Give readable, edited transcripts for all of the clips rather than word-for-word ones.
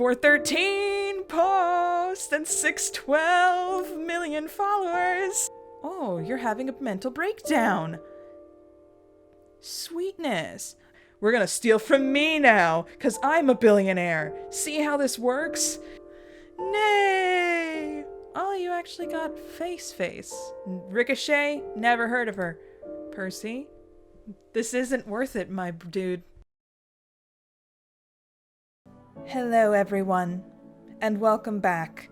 413 posts and 612 million followers. Oh, you're having a mental breakdown. Sweetness. We're gonna steal from me now, because I'm a billionaire. See how this works? Nay! Oh, you actually got face. Ricochet? Never heard of her. Percy? This isn't worth it, my dude. Hello, everyone, and welcome back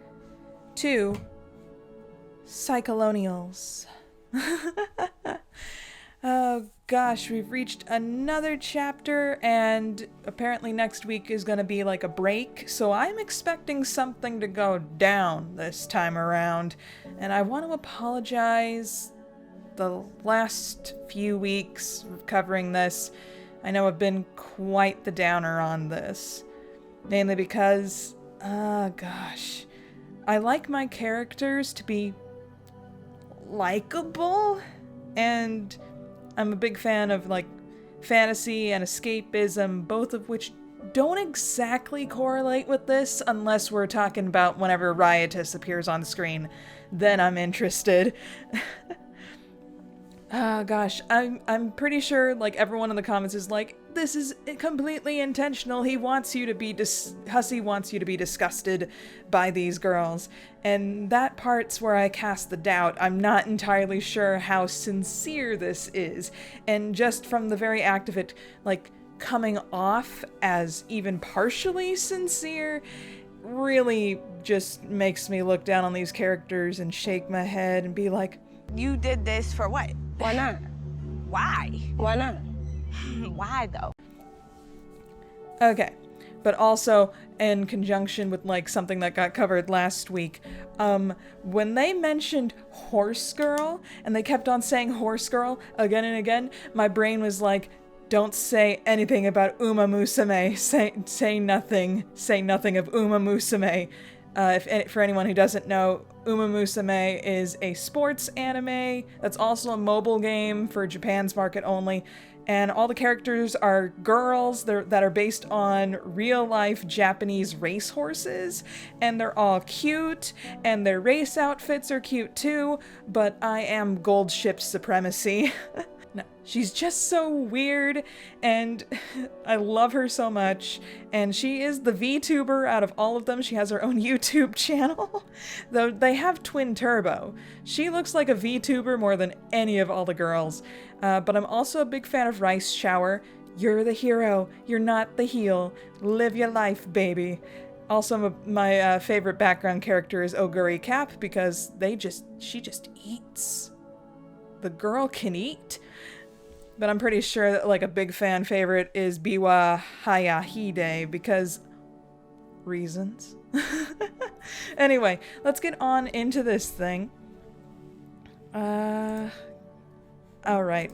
to Psycholonials. Oh gosh, we've reached another chapter, and apparently next week is gonna be like a break, so I'm expecting something to go down this time around, and I want to apologize. The last few weeks covering this, I know I've been quite the downer on this, mainly because, gosh, I like my characters to be likable, and I'm a big fan of, like, fantasy and escapism, both of which don't exactly correlate with this unless we're talking about whenever Riotous appears on the screen. Then I'm interested. Oh gosh, I'm pretty sure, like, everyone in the comments is like, this is completely intentional. He wants you to be Hussey wants you to be disgusted by these girls. And that part's where I cast the doubt. I'm not entirely sure how sincere this is. And just from the very act of it, like, coming off as even partially sincere, really just makes me look down on these characters and shake my head and be like, you did this for what? Why not? Why? Why not? Why though? Okay, but also in conjunction with, like, something that got covered last week, when they mentioned horse girl and they kept on saying horse girl again and again, my brain was like, don't say anything about Uma Musume. Say nothing of Uma Musume. For anyone who doesn't know, Uma Musume is a sports anime that's also a mobile game for Japan's market only, and all the characters are girls that are based on real-life Japanese racehorses, and they're all cute, and their race outfits are cute too, but I am gold ship supremacy. No, she's just so weird, and I love her so much, and she is the VTuber out of all of them. She has her own YouTube channel, though they have Twin Turbo. She looks like a VTuber more than any of all the girls, but I'm also a big fan of Rice Shower. You're the hero, you're not the heel. Live your life, baby. Also, my favorite background character is Oguri Cap, because she just eats. The girl can eat. But I'm pretty sure that, like, a big fan favorite is Biwa Hayahide, because reasons. Anyway, let's get on into this thing. Alright,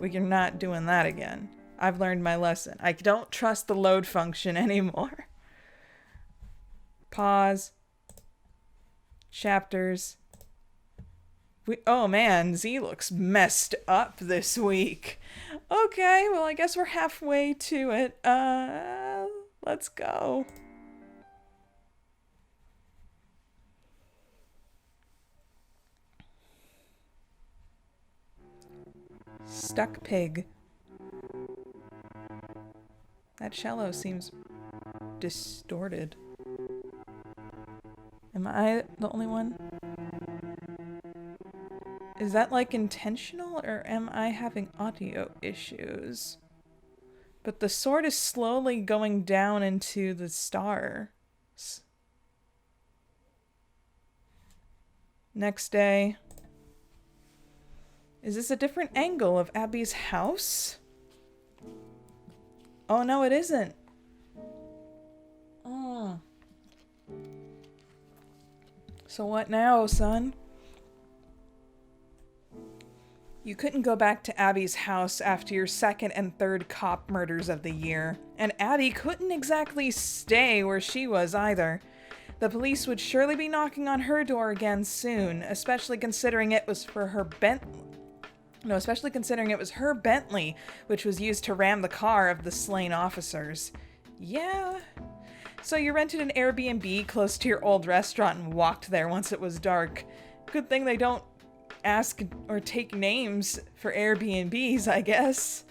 we're not doing that again. I've learned my lesson. I don't trust the load function anymore. Pause. Chapters. Oh man, Z looks messed up this week. Okay, well, I guess we're halfway to it. Let's go. Stuck pig. That cello seems distorted. Am I the only one? Is that, like, intentional, or am I having audio issues? But the sword is slowly going down into the stars. Next day. Is this a different angle of Abby's house? Oh, no, it isn't. Oh. So what now, son? You couldn't go back to Abby's house after your second and third cop murders of the year, and Abby couldn't exactly stay where she was either. The police would surely be knocking on her door again soon, especially considering it was her Bentley, which was used to ram the car of the slain officers. Yeah, So you rented an Airbnb close to your old restaurant and walked there once it was dark. Good thing they don't ask or take names for Airbnbs, I guess.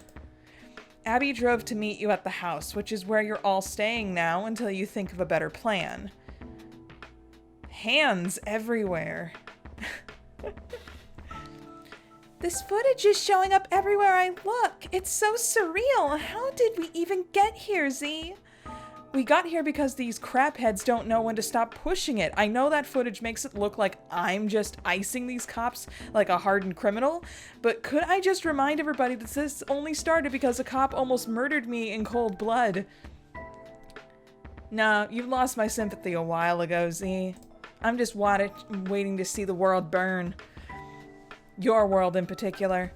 Abby drove to meet you at the house, which is where you're all staying now until you think of a better plan. Hands everywhere. This footage is showing up everywhere I look. It's so surreal. How did we even get here, Z? We got here because these crapheads don't know when to stop pushing it. I know that footage makes it look like I'm just icing these cops like a hardened criminal, but could I just remind everybody that this only started because a cop almost murdered me in cold blood? Nah, you've lost my sympathy a while ago, Z. I'm just waiting to see the world burn. Your world in particular.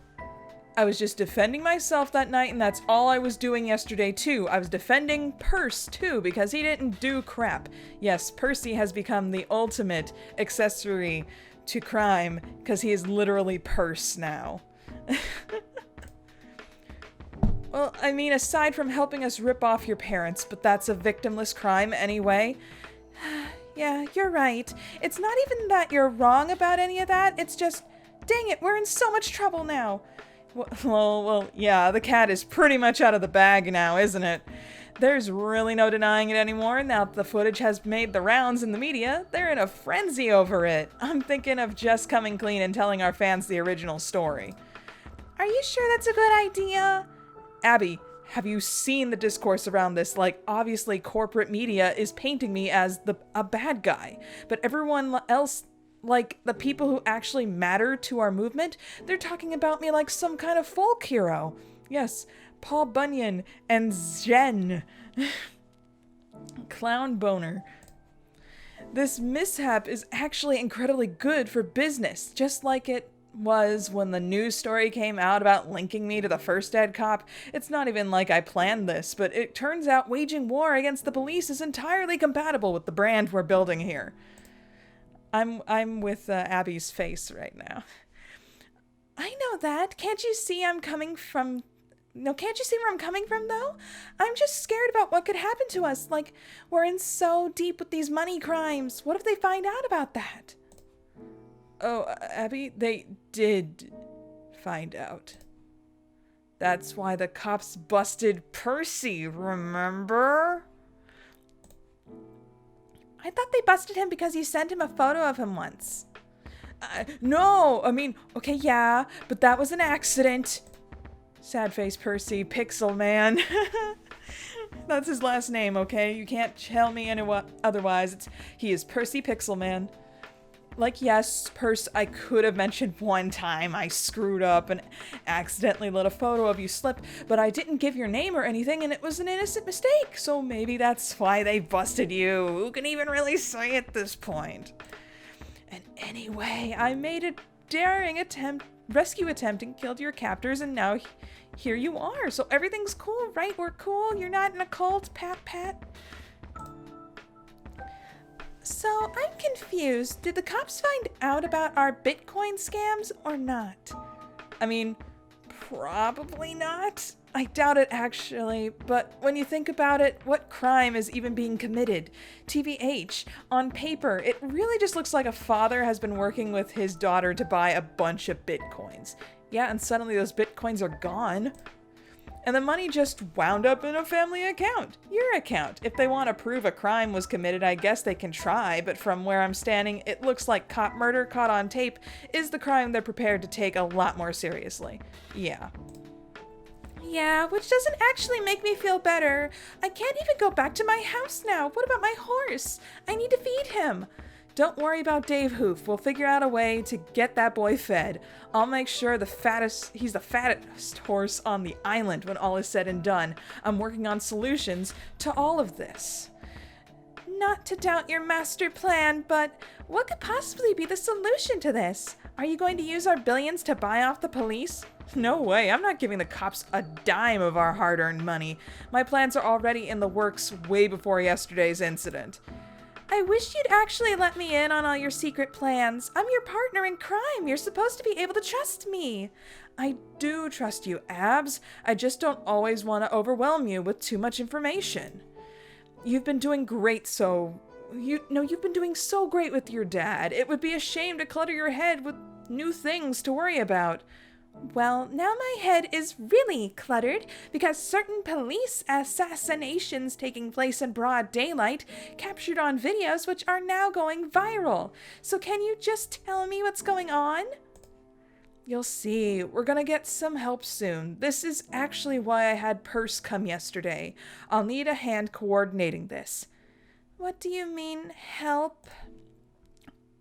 I was just defending myself that night, and that's all I was doing yesterday too. I was defending Percy too, because he didn't do crap. Yes, Percy has become the ultimate accessory to crime, because he is literally Percy now. Well, I mean, aside from helping us rip off your parents, but that's a victimless crime anyway. Yeah, you're right. It's not even that you're wrong about any of that, it's just, dang it, we're in so much trouble now. Well, yeah, the cat is pretty much out of the bag now, isn't it? There's really no denying it anymore. Now that the footage has made the rounds in the media, they're in a frenzy over it. I'm thinking of just coming clean and telling our fans the original story. Are you sure that's a good idea? Abby, have you seen the discourse around this? Like, obviously corporate media is painting me as a bad guy, but everyone else, like the people who actually matter to our movement, they're talking about me like some kind of folk hero. Yes, Paul Bunyan and Zen. Clown boner. This mishap is actually incredibly good for business, just like it was when the news story came out about linking me to the first dead cop. It's not even like I planned this, but it turns out waging war against the police is entirely compatible with the brand we're building here. I'm with Abby's face right now. I know that. Can't you see I'm coming from... No, can't you see where I'm coming from, though? I'm just scared about what could happen to us. Like, we're in so deep with these money crimes. What if they find out about that? Oh, Abby, they did find out. That's why the cops busted Percy, remember? I thought they busted him because you sent him a photo of him once. No, I mean, okay, yeah, but that was an accident. Sad face Percy, Pixel Man. That's his last name, okay? You can't tell me otherwise. He is Percy Pixel Man. Like, yes, I could have mentioned one time I screwed up and accidentally let a photo of you slip, but I didn't give your name or anything, and it was an innocent mistake, so maybe that's why they busted you. Who can even really say at this point? And anyway, I made a daring rescue attempt and killed your captors, and now here you are, so everything's cool, right? We're cool? You're not in a cult, Pat? So, I'm confused. Did the cops find out about our Bitcoin scams or not? I mean, probably not. I doubt it, actually. But when you think about it, what crime is even being committed? TVH, on paper, it really just looks like a father has been working with his daughter to buy a bunch of Bitcoins. Yeah, and suddenly those Bitcoins are gone. And the money just wound up in a family account. Your account. If they want to prove a crime was committed, I guess they can try, but from where I'm standing, it looks like cop murder caught on tape is the crime they're prepared to take a lot more seriously. Yeah. Yeah, which doesn't actually make me feel better. I can't even go back to my house now. What about my horse? I need to feed him. Don't worry about Dave Hoof. We'll figure out a way to get that boy fed. I'll make sure he's the fattest horse on the island when all is said and done. I'm working on solutions to all of this. Not to doubt your master plan, but what could possibly be the solution to this? Are you going to use our billions to buy off the police? No way, I'm not giving the cops a dime of our hard-earned money. My plans are already in the works way before yesterday's incident. I wish you'd actually let me in on all your secret plans. I'm your partner in crime. You're supposed to be able to trust me. I do trust you, Abs. I just don't always want to overwhelm you with too much information. You've been doing great, you've been doing so great with your dad. It would be a shame to clutter your head with new things to worry about. Well, now my head is really cluttered because certain police assassinations taking place in broad daylight captured on videos which are now going viral. So can you just tell me what's going on? You'll see. We're gonna get some help soon. This is actually why I had Percy come yesterday. I'll need a hand coordinating this. What do you mean, help?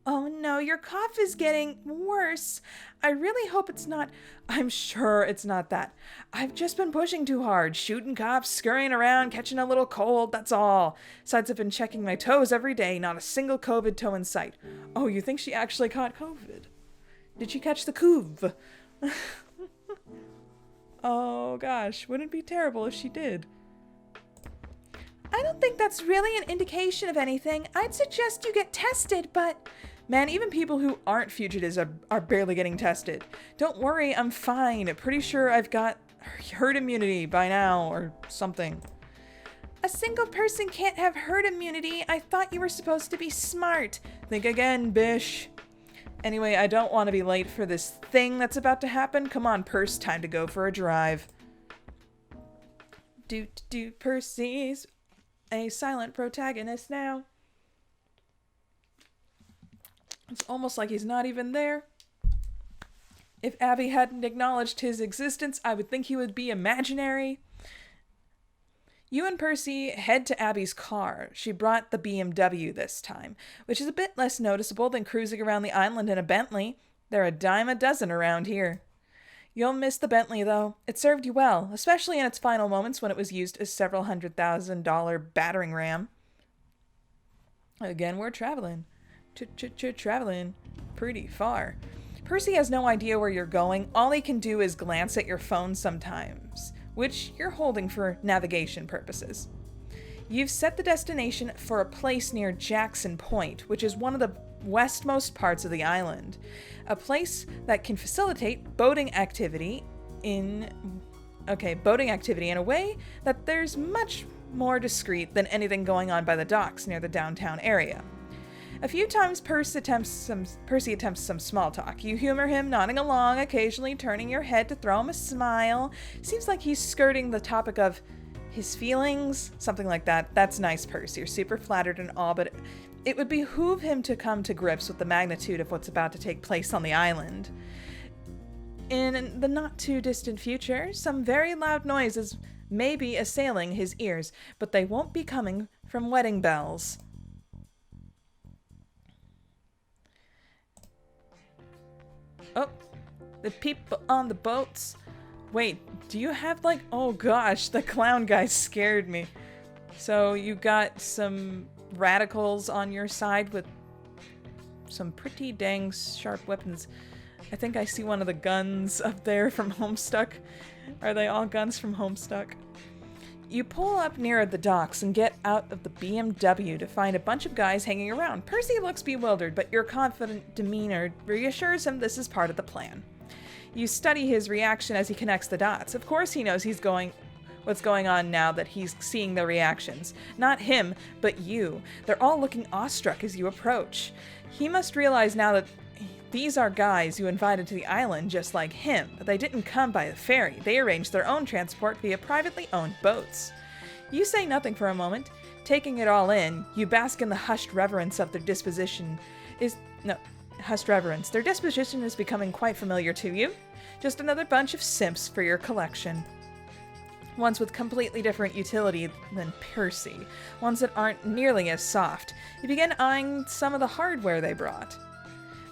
Oh no, your cough is getting worse. I really hope it's not. I'm sure it's not that. I've just been pushing too hard, shooting coughs, scurrying around, catching a little cold, that's all. Besides, I've been checking my toes every day, not a single COVID toe in sight. Oh, you think she actually caught COVID? Did she catch the couve? Oh gosh, wouldn't it be terrible if she did? I don't think that's really an indication of anything. I'd suggest you get tested, but... Man, even people who aren't fugitives are barely getting tested. Don't worry, I'm fine. Pretty sure I've got herd immunity by now, or something. A single person can't have herd immunity. I thought you were supposed to be smart. Think again, bish. Anyway, I don't want to be late for this thing that's about to happen. Come on, Percy, time to go for a drive. Percy's a silent protagonist now. It's almost like he's not even there. If Abby hadn't acknowledged his existence, I would think he would be imaginary. You and Percy head to Abby's car. She brought the BMW this time, which is a bit less noticeable than cruising around the island in a Bentley. They're a dime a dozen around here. You'll miss the Bentley, though. It served you well, especially in its final moments when it was used as several $100,000 battering ram. Again, we're traveling. Traveling pretty far. Percy has no idea where you're going. All he can do is glance at your phone sometimes, which you're holding for navigation purposes. You've set the destination for a place near Jackson Point, which is one of the westmost parts of the island. A place that can facilitate boating activity in a way that there's much more discreet than anything going on by the docks near the downtown area. A few times Percy attempts some small talk. You humor him, nodding along, occasionally turning your head to throw him a smile. Seems like he's skirting the topic of his feelings, something like that. That's nice, Percy. You're super flattered and all, but it would behoove him to come to grips with the magnitude of what's about to take place on the island. In the not-too-distant future, some very loud noises may be assailing his ears, but they won't be coming from wedding bells. Oh, the people on the boats. Wait, do you have oh gosh, the clown guy scared me. So you got some radicals on your side with some pretty dang sharp weapons. I think I see one of the guns up there from Homestuck. Are they all guns from Homestuck? You pull up near the docks and get out of the BMW to find a bunch of guys hanging around. Percy looks bewildered, but your confident demeanor reassures him this is part of the plan. You study his reaction as he connects the dots. Of course he knows what's going on now that he's seeing the reactions. Not him, but you. They're all looking awestruck as you approach. He must realize now that these are guys you invited to the island just like him, but they didn't come by the ferry. They arranged their own transport via privately owned boats. You say nothing for a moment. Taking it all in, you bask in the hushed reverence of their disposition. Their disposition is becoming quite familiar to you. Just another bunch of simps for your collection. Ones with completely different utility than Percy. Ones that aren't nearly as soft. You begin eyeing some of the hardware they brought.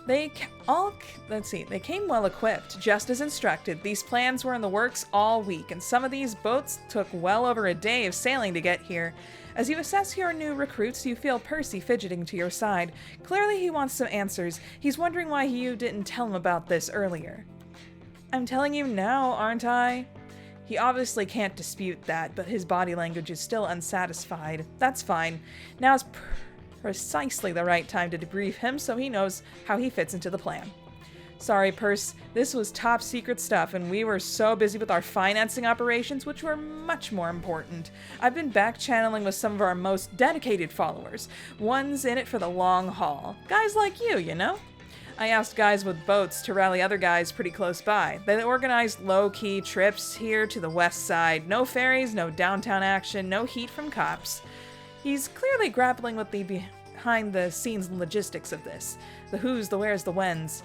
They came well equipped, just as instructed. These plans were in the works all week, and some of these boats took well over a day of sailing to get here. As you assess your new recruits, you feel Percy fidgeting to your side. Clearly he wants some answers. He's wondering why you didn't tell him about this earlier. I'm telling you now, aren't I? He obviously can't dispute that, but his body language is still unsatisfied. That's fine. Now's precisely the right time to debrief him so he knows how he fits into the plan. Sorry, Percy, this was top secret stuff, and we were so busy with our financing operations, which were much more important. I've been back channeling with some of our most dedicated followers, ones in it for the long haul. Guys like you know? I asked guys with boats to rally other guys pretty close by. They organized low-key trips here to the west side. No ferries, no downtown action, no heat from cops. He's clearly grappling with the behind-the-scenes logistics of this. The who's, the where's, the when's.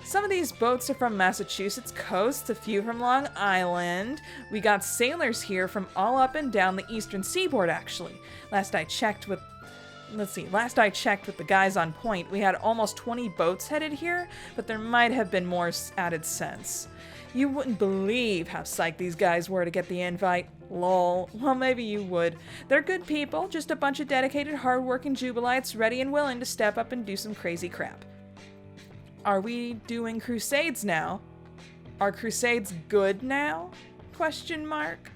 Some of these boats are from Massachusetts coast, a few from Long Island. We got sailors here from all up and down the eastern seaboard, actually. Last I checked with the guys on point, we had almost 20 boats headed here, but there might have been more added since. You wouldn't believe how psyched these guys were to get the invite. Lol. Well, maybe you would. They're good people, just a bunch of dedicated, hard-working Jubilites ready and willing to step up and do some crazy crap. Are we doing crusades now? Are crusades good now? Question mark.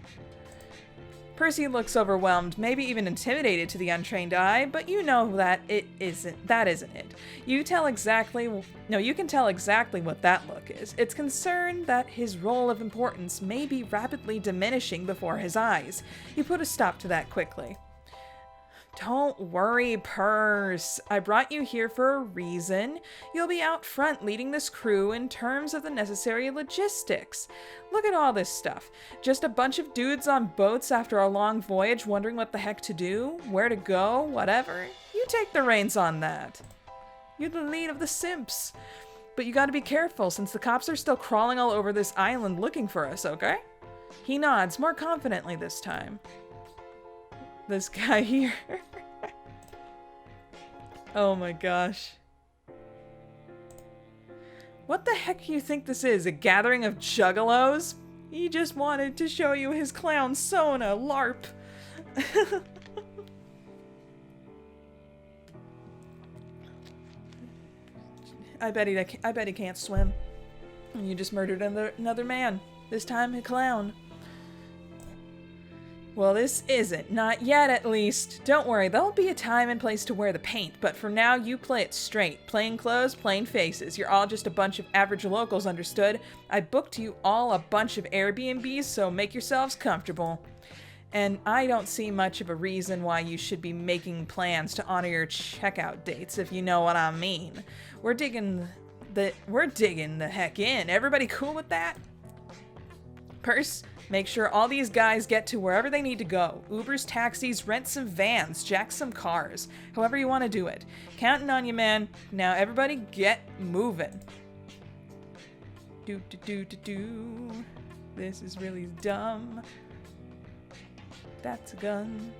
Percy looks overwhelmed, maybe even intimidated to the untrained eye, but you know that isn't it. You can tell exactly what that look is. It's concern that his role of importance may be rapidly diminishing before his eyes. You put a stop to that quickly. Don't worry, Percy. I brought you here for a reason. You'll be out front leading this crew in terms of the necessary logistics. Look at all this stuff. Just a bunch of dudes on boats after a long voyage wondering what the heck to do, where to go, whatever. You take the reins on that. You're the lead of the simps. But you gotta be careful since the cops are still crawling all over this island looking for us, okay? He nods more confidently this time. This guy here. Oh my gosh. What the heck do you think this is? A gathering of juggalos? He just wanted to show you his clown Sona, LARP. I bet he can't swim. And you just murdered another man. This time a clown. Well, this isn't. Not yet, at least. Don't worry, there'll be a time and place to wear the paint, but for now, you play it straight. Plain clothes, plain faces. You're all just a bunch of average locals, understood? I booked you all a bunch of Airbnbs, so make yourselves comfortable. And I don't see much of a reason why you should be making plans to honor your checkout dates, if you know what I mean. We're digging the heck in. Everybody cool with that? Percy? Make sure all these guys get to wherever they need to go. Ubers, taxis, rent some vans, jack some cars. However you want to do it. Counting on you, man. Now everybody get moving. Do. This is really dumb. That's a gun.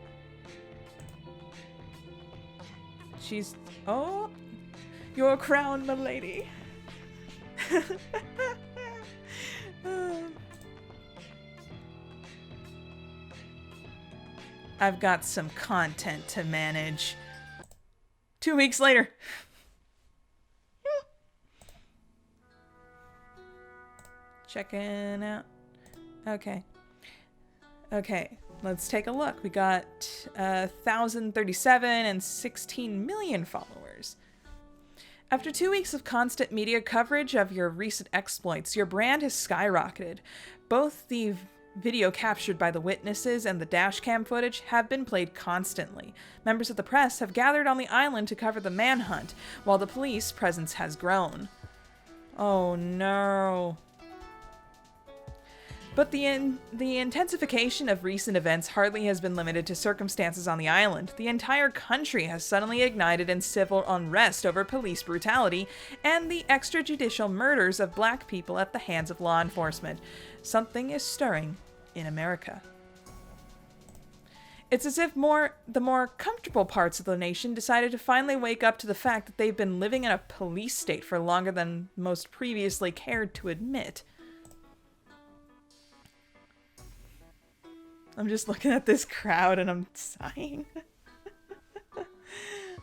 She's... Oh! Your crown, my lady. I've got some content to manage. 2 weeks later. Checking out. Okay, let's take a look. We got 1,037 and 16 million followers. After 2 weeks of constant media coverage of your recent exploits, your brand has skyrocketed. Both the video captured by the witnesses and the dashcam footage have been played constantly. Members of the press have gathered on the island to cover the manhunt, while the police presence has grown. Oh no. But the intensification of recent events hardly has been limited to circumstances on the island. The entire country has suddenly ignited in civil unrest over police brutality and the extrajudicial murders of black people at the hands of law enforcement. Something is stirring in America. It's as if the more comfortable parts of the nation decided to finally wake up to the fact that they've been living in a police state for longer than most previously cared to admit. I'm just looking at this crowd and I'm sighing.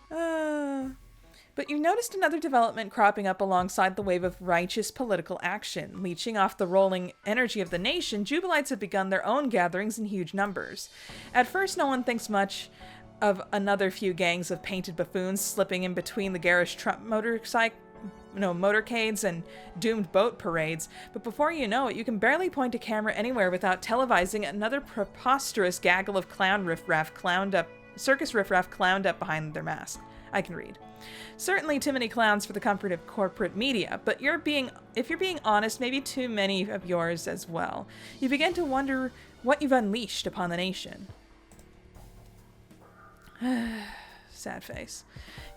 But you noticed another development cropping up alongside the wave of righteous political action. Leeching off the rolling energy of the nation, Jubilites have begun their own gatherings in huge numbers. At first, no one thinks much of another few gangs of painted buffoons slipping in between the garish Trump motorcades and doomed boat parades, but before you know it, you can barely point a camera anywhere without televising another preposterous gaggle of circus riffraff clowned up behind their mask. I can read. Certainly too many clowns for the comfort of corporate media, but if you're being honest, maybe too many of yours as well. You begin to wonder what you've unleashed upon the nation. Sad face.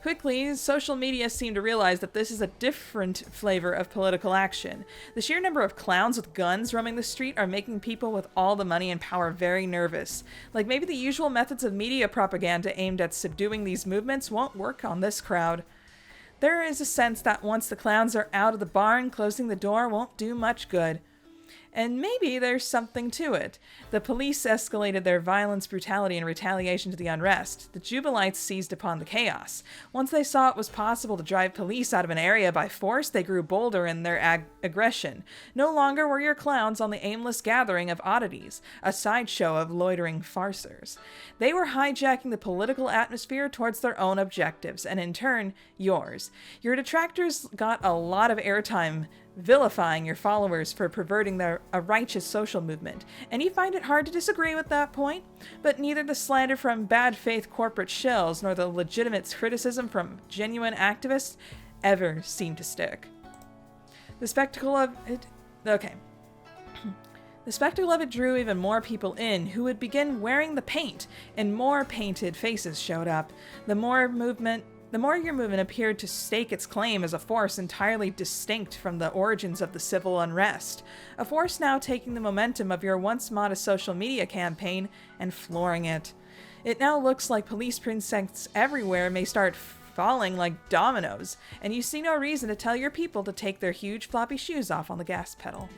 Quickly, social media seem to realize that this is a different flavor of political action. The sheer number of clowns with guns roaming the street are making people with all the money and power very nervous. Like maybe the usual methods of media propaganda aimed at subduing these movements won't work on this crowd. There is a sense that once the clowns are out of the barn, closing the door won't do much good. And maybe there's something to it. The police escalated their violence, brutality, and retaliation to the unrest. The Jubilites seized upon the chaos. Once they saw it was possible to drive police out of an area by force, they grew bolder in their aggression. No longer were your clowns on the aimless gathering of oddities, a sideshow of loitering farcers. They were hijacking the political atmosphere towards their own objectives, and in turn, yours. Your detractors got a lot of airtime vilifying your followers for perverting a righteous social movement, and you find it hard to disagree with that point, but neither the slander from bad faith corporate shills nor the legitimate criticism from genuine activists ever seem to stick. The spectacle of it drew even more people in who would begin wearing the paint, and more painted faces showed up. The more your movement appeared to stake its claim as a force entirely distinct from the origins of the civil unrest, a force now taking the momentum of your once modest social media campaign and flooring it. It now looks like police precincts everywhere may start falling like dominoes, and you see no reason to tell your people to take their huge floppy shoes off on the gas pedal.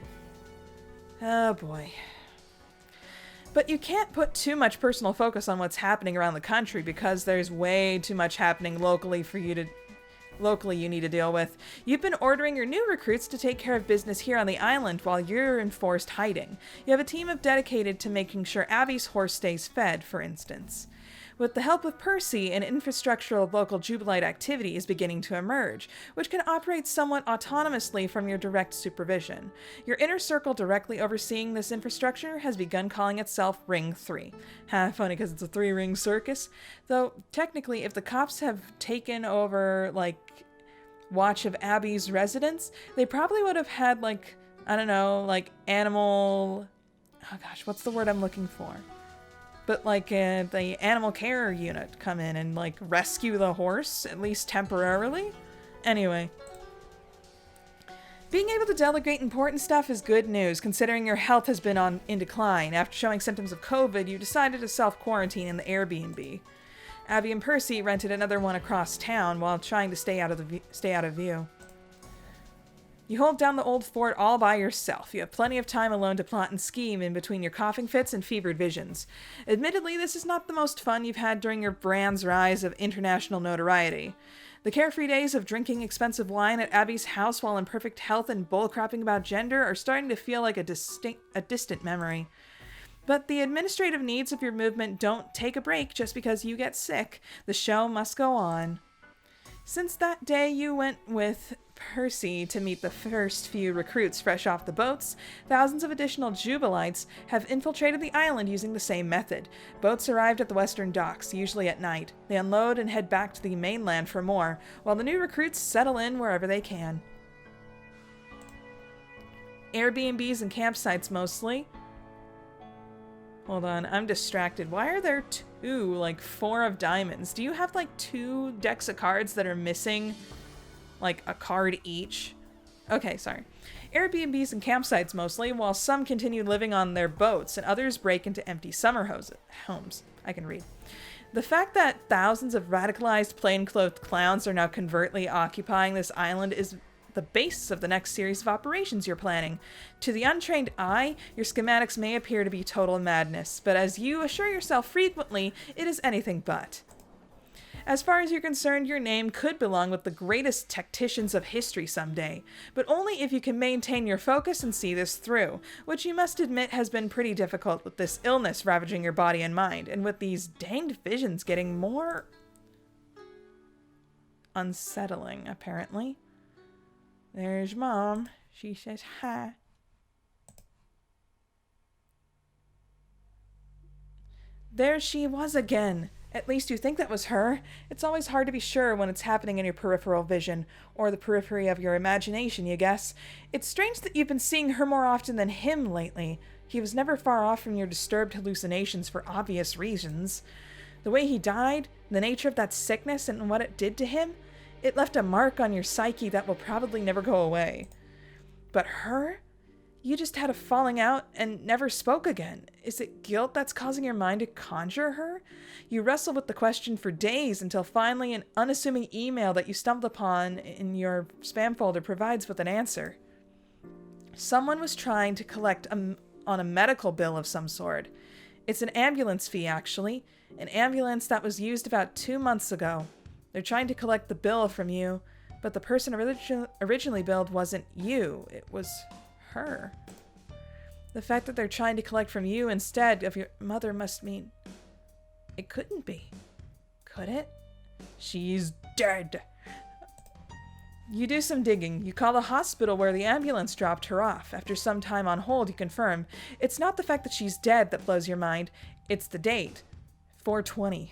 Oh boy. But you can't put too much personal focus on what's happening around the country because there's way too much happening locally you need to deal with. You've been ordering your new recruits to take care of business here on the island while you're in forced hiding. You have a team dedicated to making sure Abby's horse stays fed, for instance. With the help of Percy, an infrastructure of local Jubilite activity is beginning to emerge, which can operate somewhat autonomously from your direct supervision. Your inner circle directly overseeing this infrastructure has begun calling itself Ring 3. Funny because it's a 3-ring circus. Though, technically, if the cops have taken over, watch of Abby's residence, they probably would have had, animal... Oh gosh, what's the word I'm looking for? But the animal care unit come in and rescue the horse, at least temporarily. Anyway. Being able to delegate important stuff is good news, considering your health has been in decline. After showing symptoms of COVID, you decided to self-quarantine in the Airbnb. Abby and Percy rented another one across town while trying to stay out of view. You hold down the old fort all by yourself. You have plenty of time alone to plot and scheme in between your coughing fits and fevered visions. Admittedly, this is not the most fun you've had during your brand's rise of international notoriety. The carefree days of drinking expensive wine at Abby's house while in perfect health and bullcrapping about gender are starting to feel like a distant memory. But the administrative needs of your movement don't take a break just because you get sick. The show must go on. Since that day you went with Percy to meet the first few recruits fresh off the boats, thousands of additional Jubilites have infiltrated the island using the same method. Boats arrived at the western docks, usually at night. They unload and head back to the mainland for more, while the new recruits settle in wherever they can. Airbnbs and campsites mostly. Hold on, I'm distracted. Why are there 4 of diamonds? Do you have 2 decks of cards that are missing a card each? Okay, sorry. Airbnbs and campsites mostly, while some continue living on their boats and others break into empty summer homes. I can read. The fact that thousands of radicalized plainclothed clowns are now covertly occupying this island is the basis of the next series of operations you're planning. To the untrained eye, your schematics may appear to be total madness, but as you assure yourself frequently, it is anything but. As far as you're concerned, your name could belong with the greatest tacticians of history someday, but only if you can maintain your focus and see this through, which you must admit has been pretty difficult with this illness ravaging your body and mind, and with these danged visions getting more unsettling, apparently. There's Mom. She says hi. There she was again. At least you think that was her. It's always hard to be sure when it's happening in your peripheral vision, or the periphery of your imagination, you guess. It's strange that you've been seeing her more often than him lately. He was never far off from your disturbed hallucinations for obvious reasons. The way he died, the nature of that sickness and what it did to him, it left a mark on your psyche that will probably never go away. But her? You just had a falling out and never spoke again. Is it guilt that's causing your mind to conjure her? You wrestled with the question for days until finally an unassuming email that you stumbled upon in your spam folder provides with an answer. Someone was trying to collect on a medical bill of some sort. It's an ambulance fee, actually. An ambulance that was used about 2 months ago. They're trying to collect the bill from you, but the person originally billed wasn't you. It was her. The fact that they're trying to collect from you instead of your mother must mean it couldn't be. Could it? She's dead. You do some digging. You call the hospital where the ambulance dropped her off. After some time on hold, you confirm it's not the fact that she's dead that blows your mind. It's the date. 4/20.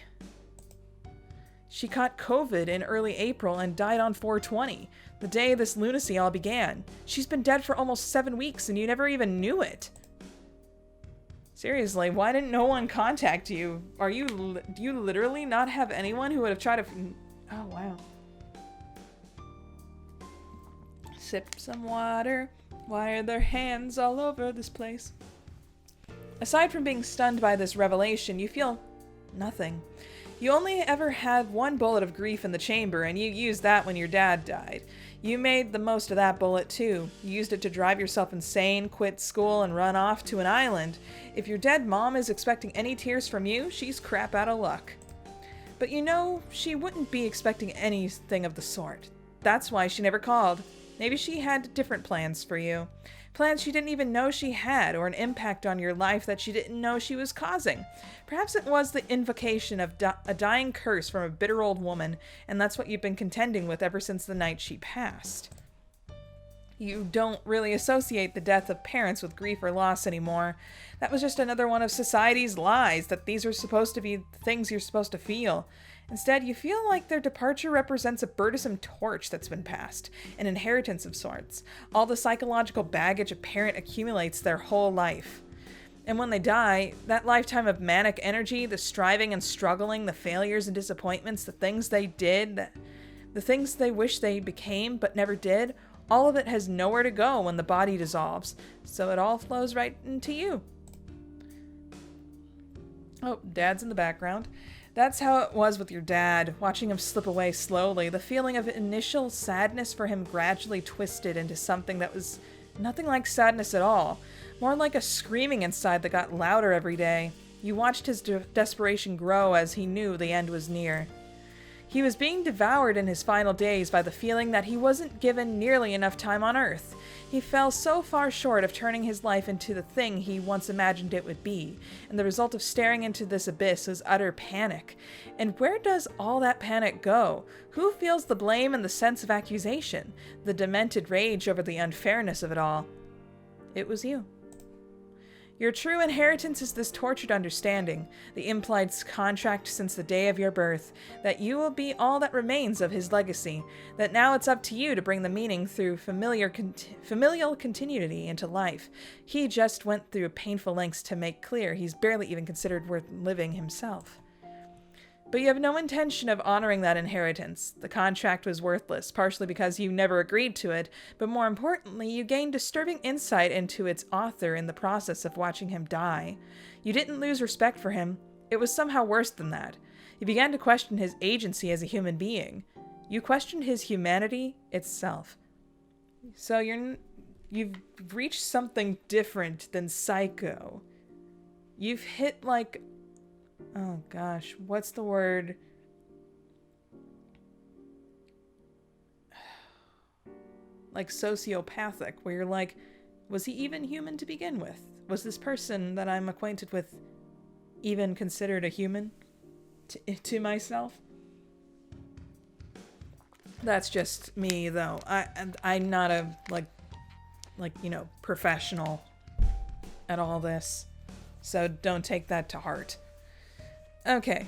She caught COVID in early April and died on 4/20, the day this lunacy all began. She's been dead for almost 7 weeks and you never even knew it. Seriously, why didn't no one contact you? Do you literally not have anyone who would have tried to... Oh, wow. Sip some water. Why are there hands all over this place? Aside from being stunned by this revelation, you feel nothing. You only ever had one bullet of grief in the chamber, and you used that when your dad died. You made the most of that bullet, too. You used it to drive yourself insane, quit school, and run off to an island. If your dead mom is expecting any tears from you, she's crap out of luck. But you know, she wouldn't be expecting anything of the sort. That's why she never called. Maybe she had different plans for you. Plans she didn't even know she had, or an impact on your life that she didn't know she was causing. Perhaps it was the invocation of a dying curse from a bitter old woman, and that's what you've been contending with ever since the night she passed. You don't really associate the death of parents with grief or loss anymore. That was just another one of society's lies, that these are supposed to be the things you're supposed to feel. Instead, you feel like their departure represents a burdensome torch that's been passed, an inheritance of sorts, all the psychological baggage a parent accumulates their whole life. And when they die, that lifetime of manic energy, the striving and struggling, the failures and disappointments, the things they did, the things they wish they became but never did, all of it has nowhere to go when the body dissolves, so it all flows right into you. Oh, Dad's in the background. That's how it was with your dad, watching him slip away slowly. The feeling of initial sadness for him gradually twisted into something that was nothing like sadness at all, more like a screaming inside that got louder every day. You watched his desperation grow as he knew the end was near. He was being devoured in his final days by the feeling that he wasn't given nearly enough time on Earth. He fell so far short of turning his life into the thing he once imagined it would be, and the result of staring into this abyss was utter panic. And where does all that panic go? Who feels the blame and the sense of accusation? The demented rage over the unfairness of it all? It was you. Your true inheritance is this tortured understanding, the implied contract since the day of your birth, that you will be all that remains of his legacy, that now it's up to you to bring the meaning through familial continuity into life. He just went through painful lengths to make clear he's barely even considered worth living himself. But you have no intention of honoring that inheritance. The contract was worthless, partially because you never agreed to it, but more importantly, you gained disturbing insight into its author in the process of watching him die. You didn't lose respect for him. It was somehow worse than that. You began to question his agency as a human being. You questioned his humanity itself. So you've reached something different than psycho. You've hit like... Oh gosh, what's the word? Like sociopathic, where you're like, was he even human to begin with? Was this person that I'm acquainted with even considered a human to myself? That's just me, though. I'm not a, professional at all this. So don't take that to heart. Okay.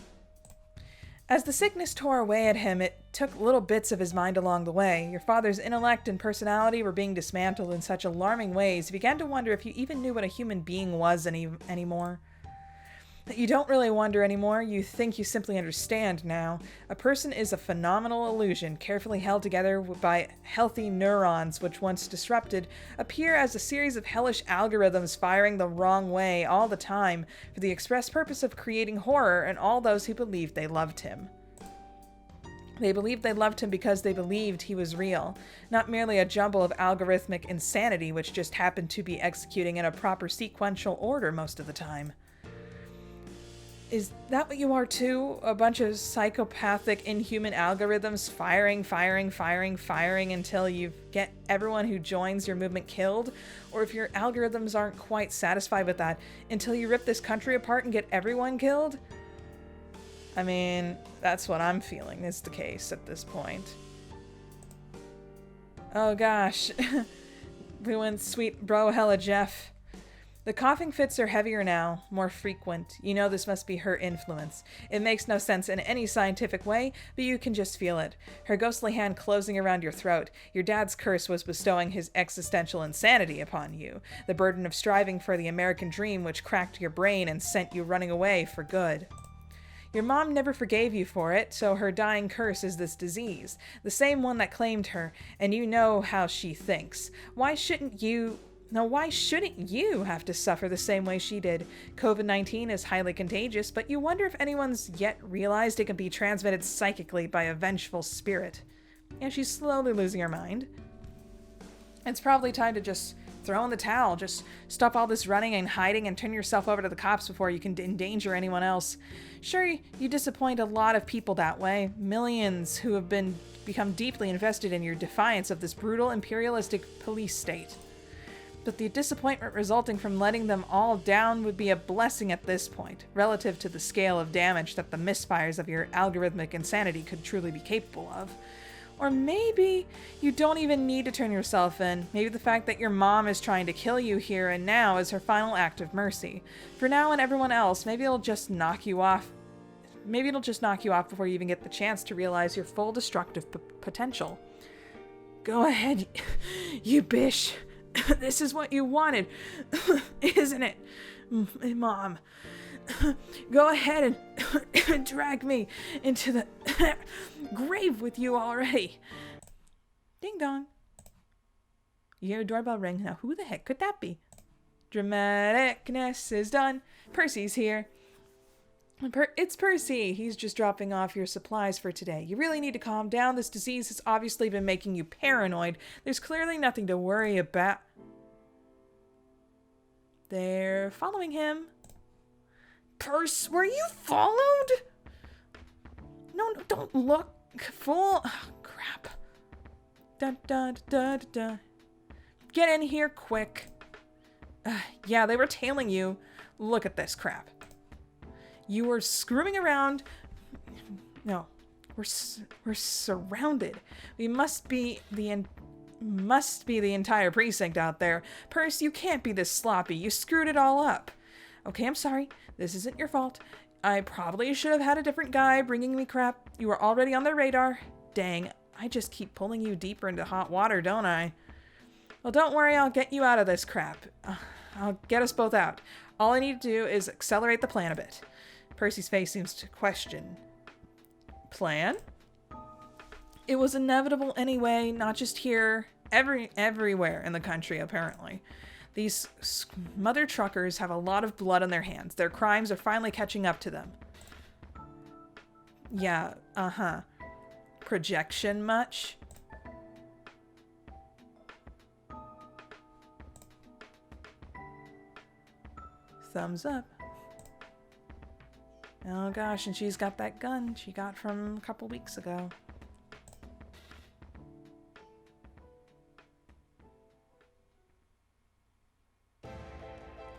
As the sickness tore away at him, it took little bits of his mind along the way. Your father's intellect and personality were being dismantled in such alarming ways, he began to wonder if you even knew what a human being was anymore. You don't really wonder anymore, you think you simply understand now. A person is a phenomenal illusion, carefully held together by healthy neurons which, once disrupted, appear as a series of hellish algorithms firing the wrong way all the time for the express purpose of creating horror in all those who believed they loved him. They believed they loved him because they believed he was real, not merely a jumble of algorithmic insanity which just happened to be executing in a proper sequential order most of the time. Is that what you are too? A bunch of psychopathic, inhuman algorithms firing until you get everyone who joins your movement killed? Or if your algorithms aren't quite satisfied with that, until you rip this country apart and get everyone killed? I mean, that's what I'm feeling is the case at this point. Oh gosh. We went sweet bro hella Jeff. The coughing fits are heavier now, more frequent. You know this must be her influence. It makes no sense in any scientific way, but you can just feel it. Her ghostly hand closing around your throat. Your dad's curse was bestowing his existential insanity upon you. The burden of striving for the American dream which cracked your brain and sent you running away for good. Your mom never forgave you for it, so her dying curse is this disease. The same one that claimed her, and you know how she thinks. Why shouldn't you have to suffer the same way she did? COVID-19 is highly contagious, but you wonder if anyone's yet realized it can be transmitted psychically by a vengeful spirit. And she's slowly losing her mind. It's probably time to just throw in the towel. Just stop all this running and hiding and turn yourself over to the cops before you can endanger anyone else. Sure, you disappoint a lot of people that way. Millions who have become deeply invested in your defiance of this brutal imperialistic police state. But the disappointment resulting from letting them all down would be a blessing at this point, relative to the scale of damage that the misfires of your algorithmic insanity could truly be capable of. Or maybe you don't even need to turn yourself in. Maybe the fact that your mom is trying to kill you here and now is her final act of mercy. For now and everyone else, maybe it'll just knock you off. Maybe it'll just knock you off before you even get the chance to realize your full destructive potential. Go ahead, you bish. This is what you wanted, isn't it, Mom? Go ahead and drag me into the grave with you already. Ding dong. You hear a doorbell ring. Now, who the heck could that be? Dramaticness is done. Percy's here. It's Percy. He's just dropping off your supplies for today. You really need to calm down. This disease has obviously been making you paranoid. There's clearly nothing to worry about. They're following him. Percy, were you followed? No, don't look. Fool. Oh, crap. Dun, dun, dun, dun, dun. Get in here quick. Yeah, they were tailing you. Look at this crap. You were screwing around. No, we're surrounded. We must be the entire precinct out there. Percy, you can't be this sloppy. You screwed it all up. Okay, I'm sorry. This isn't your fault. I probably should have had a different guy bringing me crap. You were already on their radar. Dang, I just keep pulling you deeper into hot water, don't I? Well, don't worry. I'll get you out of this crap. I'll get us both out. All I need to do is accelerate the plan a bit. Percy's face seems to question. Plan? It was inevitable anyway, not just here, everywhere in the country, apparently. These mother truckers have a lot of blood on their hands. Their crimes are finally catching up to them. Yeah, Projection much? Thumbs up. Oh gosh, and she's got that gun she got from a couple weeks ago.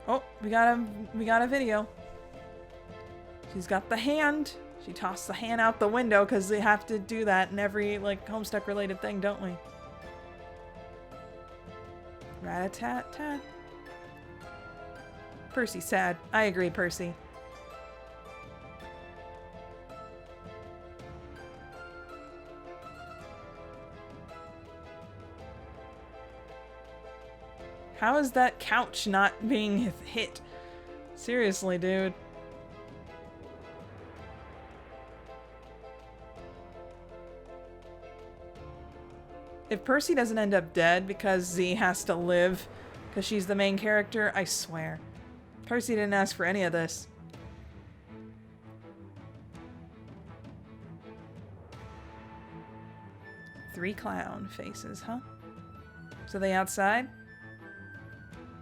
Oh, we got a video. She's got the hand. She tossed the hand out the window because they have to do that in every, like, Homestuck related thing, don't we? Rat-a-tat-tat. Percy's sad. I agree, Percy. How is that couch not being hit? Seriously, dude. If Percy doesn't end up dead because Z has to live because she's the main character, I swear. Percy didn't ask for any of this. Three clown faces, huh? So they outside?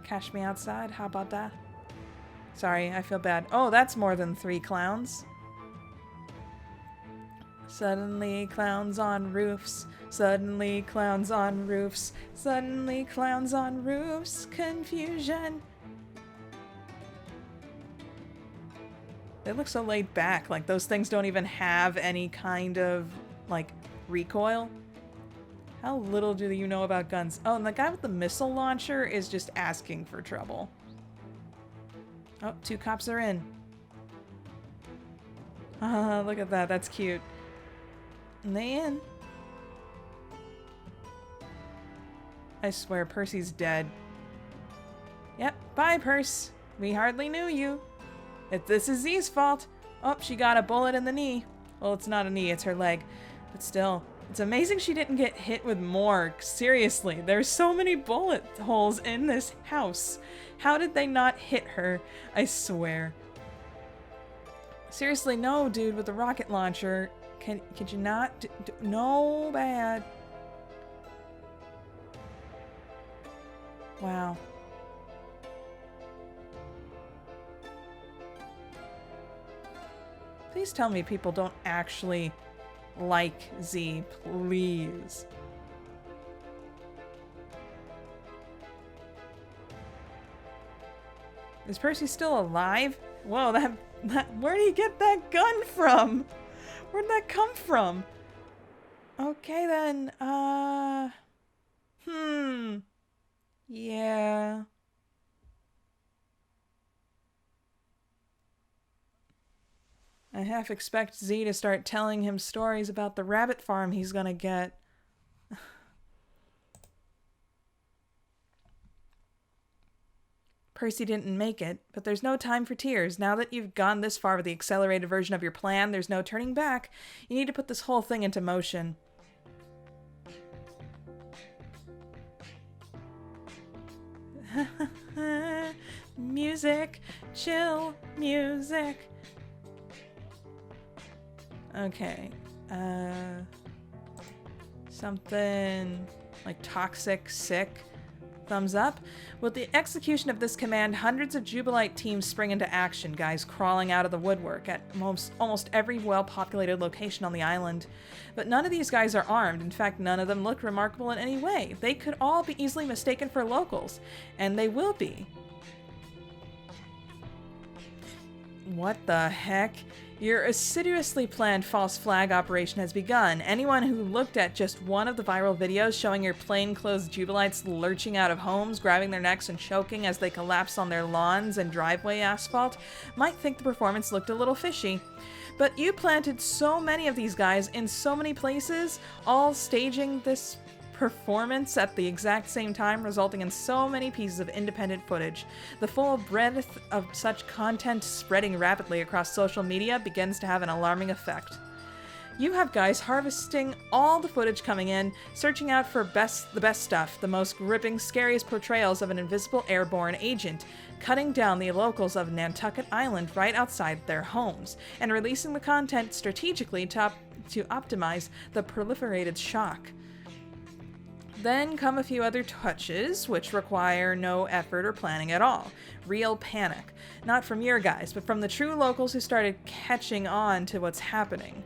Cash me outside? How about that? Sorry, I feel bad. Oh, that's more than 3 clowns. Suddenly clowns on roofs. Suddenly clowns on roofs. Suddenly clowns on roofs. Confusion. They look so laid back. Like those things don't even have any kind of like recoil. How little do you know about guns? Oh, and the guy with the missile launcher is just asking for trouble. Oh, 2 cops are in. Look at that. That's cute. And they in. I swear, Percy's dead. Yep. Bye, Perce. We hardly knew you. If this is Z's fault. Oh, she got a bullet in the knee. Well, it's not a knee, it's her leg. But still. It's amazing she didn't get hit with more. Seriously, there's so many bullet holes in this house. How did they not hit her? I swear. Seriously, no, dude, with the rocket launcher. Could you not? No, bad. Wow. Please tell me people don't actually like Z, please. Is Percy still alive? Whoa, where did he get that gun from? Where'd that come from? Okay then, yeah. I half expect Z to start telling him stories about the rabbit farm he's gonna get. Percy didn't make it, but there's no time for tears. Now that you've gone this far with the accelerated version of your plan, there's no turning back. You need to put this whole thing into motion. Music, chill music. Okay, something like toxic, sick, thumbs up. With the execution of this command, hundreds of Jubilite teams spring into action, guys crawling out of the woodwork at almost every well-populated location on the island. But none of these guys are armed. In fact, none of them look remarkable in any way. They could all be easily mistaken for locals, and they will be. What the heck? Your assiduously planned false flag operation has begun. Anyone who looked at just one of the viral videos showing your plainclothes Jubilites lurching out of homes, grabbing their necks and choking as they collapse on their lawns and driveway asphalt might think the performance looked a little fishy. But you planted so many of these guys in so many places, all staging this performance at the exact same time, resulting in so many pieces of independent footage. The full breadth of such content spreading rapidly across social media begins to have an alarming effect. You have guys harvesting all the footage coming in, searching out for the best stuff, the most gripping, scariest portrayals of an invisible airborne agent, cutting down the locals of Nantucket Island right outside their homes, and releasing the content strategically to optimize the proliferated shock. Then come a few other touches, which require no effort or planning at all. Real panic. Not from your guys, but from the true locals who started catching on to what's happening.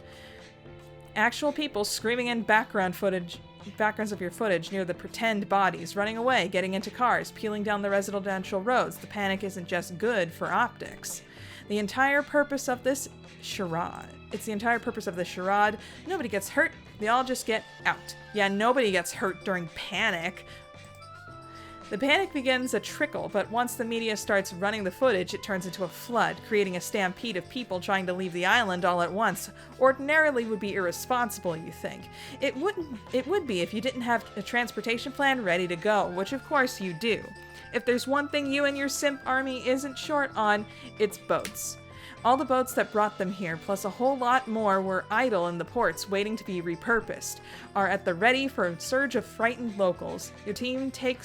Actual people screaming in backgrounds of your footage near the pretend bodies, running away, getting into cars, peeling down the residential roads. The panic isn't just good for optics. The entire purpose of this charade It's the entire purpose of the charade. Nobody gets hurt. They all just get out. Yeah, nobody gets hurt during panic. The panic begins a trickle, but once the media starts running the footage, it turns into a flood, creating a stampede of people trying to leave the island all at once. Ordinarily would be irresponsible, you think. It would be if you didn't have a transportation plan ready to go, which of course you do. If there's one thing you and your simp army isn't short on, it's boats. All the boats that brought them here, plus a whole lot more, were idle in the ports waiting to be repurposed, are at the ready for a surge of frightened locals. Your teams take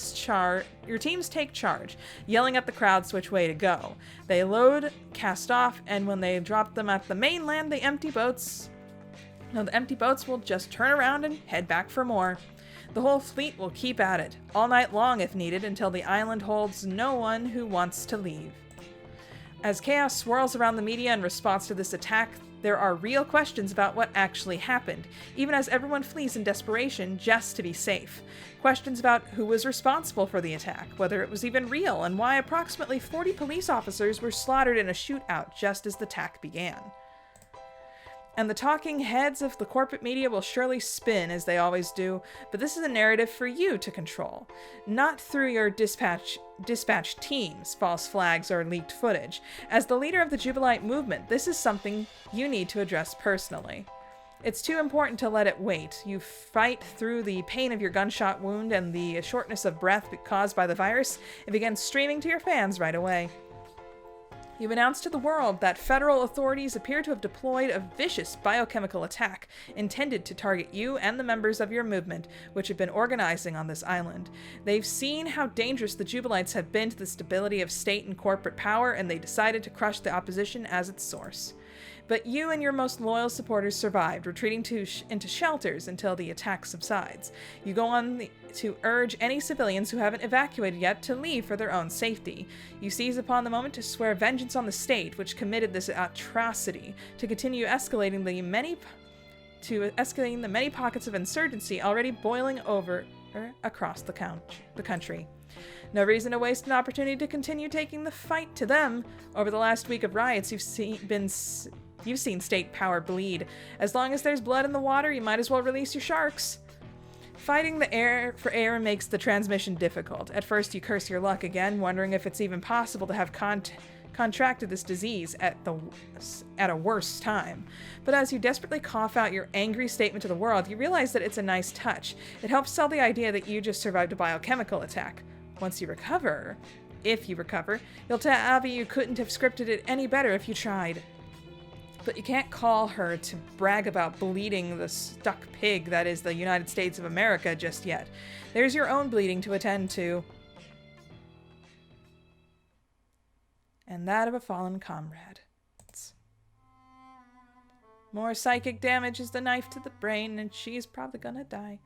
charge, yelling at the crowds which way to go. They load, cast off, and when they drop them at the mainland, the empty boats will just turn around and head back for more. The whole fleet will keep at it, all night long if needed, until the island holds no one who wants to leave. As chaos swirls around the media in response to this attack, there are real questions about what actually happened, even as everyone flees in desperation just to be safe. Questions about who was responsible for the attack, whether it was even real, and why approximately 40 police officers were slaughtered in a shootout just as the attack began. And the talking heads of the corporate media will surely spin, as they always do, but this is a narrative for you to control. Not through your dispatch teams, false flags, or leaked footage. As the leader of the Jubilite movement, this is something you need to address personally. It's too important to let it wait. You fight through the pain of your gunshot wound and the shortness of breath caused by the virus and begin streaming to your fans right away. You've announced to the world that federal authorities appear to have deployed a vicious biochemical attack intended to target you and the members of your movement, which have been organizing on this island. They've seen how dangerous the Jubilites have been to the stability of state and corporate power, and they decided to crush the opposition as its source. But you and your most loyal supporters survived, retreating into shelters until the attack subsides. You go on to urge any civilians who haven't evacuated yet to leave for their own safety. You seize upon the moment to swear vengeance on the state which committed this atrocity, to continue escalating the many pockets of insurgency already boiling over across the country. No reason to waste an opportunity to continue taking the fight to them. Over the last week of riots, you've seen state power bleed. As long as there's blood in the water, you might as well release your sharks. Fighting the air for air makes the transmission difficult. At first, you curse your luck again, wondering if it's even possible to have contracted this disease at a worse time. But as you desperately cough out your angry statement to the world, you realize that it's a nice touch. It helps sell the idea that you just survived a biochemical attack. Once you recover, if you recover, you'll tell Abby you couldn't have scripted it any better if you tried. But you can't call her to brag about bleeding the stuck pig that is the United States of America just yet. There's your own bleeding to attend to. And that of a fallen comrade. More psychic damage is the knife to the brain, and she's probably gonna die.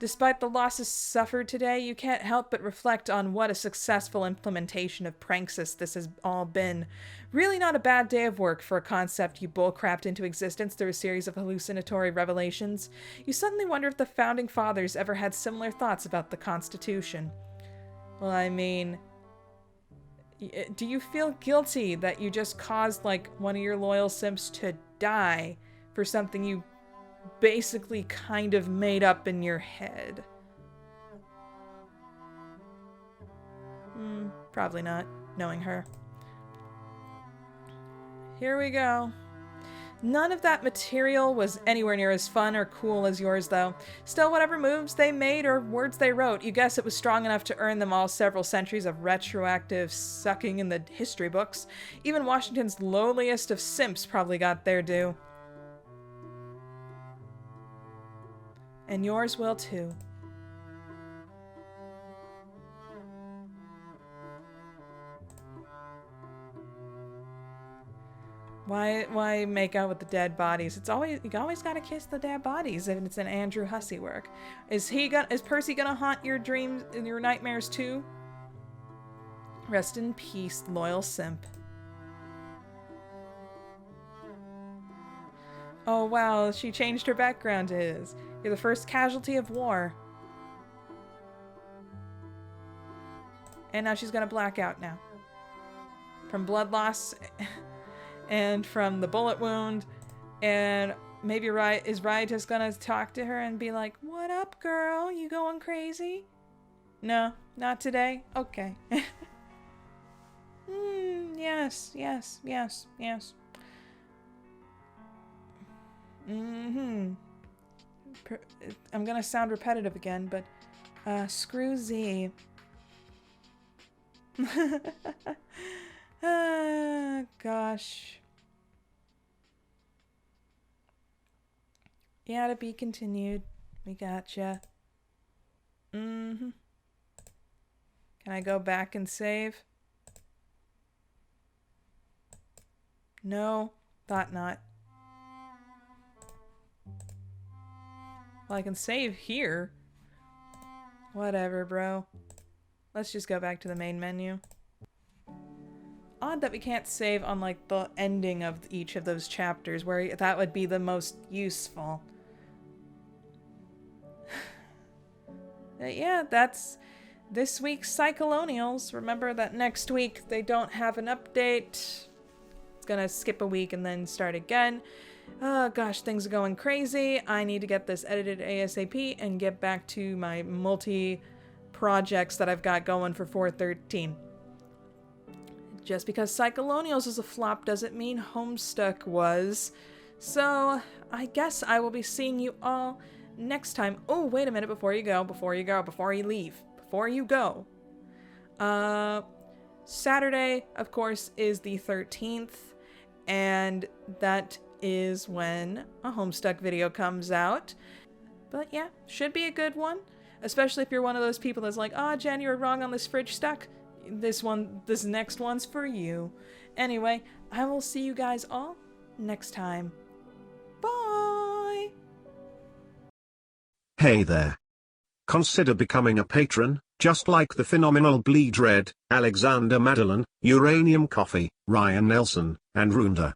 Despite the losses suffered today, you can't help but reflect on what a successful implementation of Pranksis this has all been. Really not a bad day of work for a concept you bullcrapped into existence through a series of hallucinatory revelations. You suddenly wonder if the Founding Fathers ever had similar thoughts about the Constitution. Well, I mean, do you feel guilty that you just caused, like, one of your loyal simps to die for something you basically kind of made up in your head? Probably not, knowing her. Here we go. None of that material was anywhere near as fun or cool as yours, though. Still, whatever moves they made or words they wrote, you guess it was strong enough to earn them all several centuries of retroactive sucking in the history books. Even Washington's lowliest of simps probably got their due. And yours will too. Why make out with the dead bodies? You always gotta kiss the dead bodies if it's an Andrew Hussey work. Is Percy gonna haunt your dreams and your nightmares too? Rest in peace, loyal simp. Oh wow, she changed her background to his. You're the first casualty of war. And now she's gonna black out now. From blood loss and from the bullet wound And maybe is Riotous gonna talk to her and be like, "What up, girl? You going crazy?" No, not today? Okay. Yes, yes, yes, yes. I'm gonna sound repetitive again, but screw Z. Gosh. Yeah, to be continued. We gotcha. Can I go back and save? No, thought not. Well, I can save here. Whatever, bro. Let's just go back to the main menu. Odd that we can't save on, like, the ending of each of those chapters, where that would be the most useful. Yeah, that's this week's Psycholonials. Remember that next week they don't have an update. It's gonna skip a week and then start again. Oh gosh, things are going crazy. I need to get this edited ASAP and get back to my multi-projects that I've got going for 413. Just because Psycholonials is a flop doesn't mean Homestuck was. So, I guess I will be seeing you all next time. Oh, wait a minute before you go. Saturday, of course, is the 13th, and that is when a Homestuck video comes out. But yeah, should be a good one, especially if you're one of those people that's like, "Ah, Jen, you were wrong on this fridge stuck." This next one's for you. Anyway, I will see you guys all next time. Bye! Hey there. Consider becoming a patron, just like the phenomenal Bleed Red, Alexander Madeline, Uranium Coffee, Ryan Nelson, and Runda.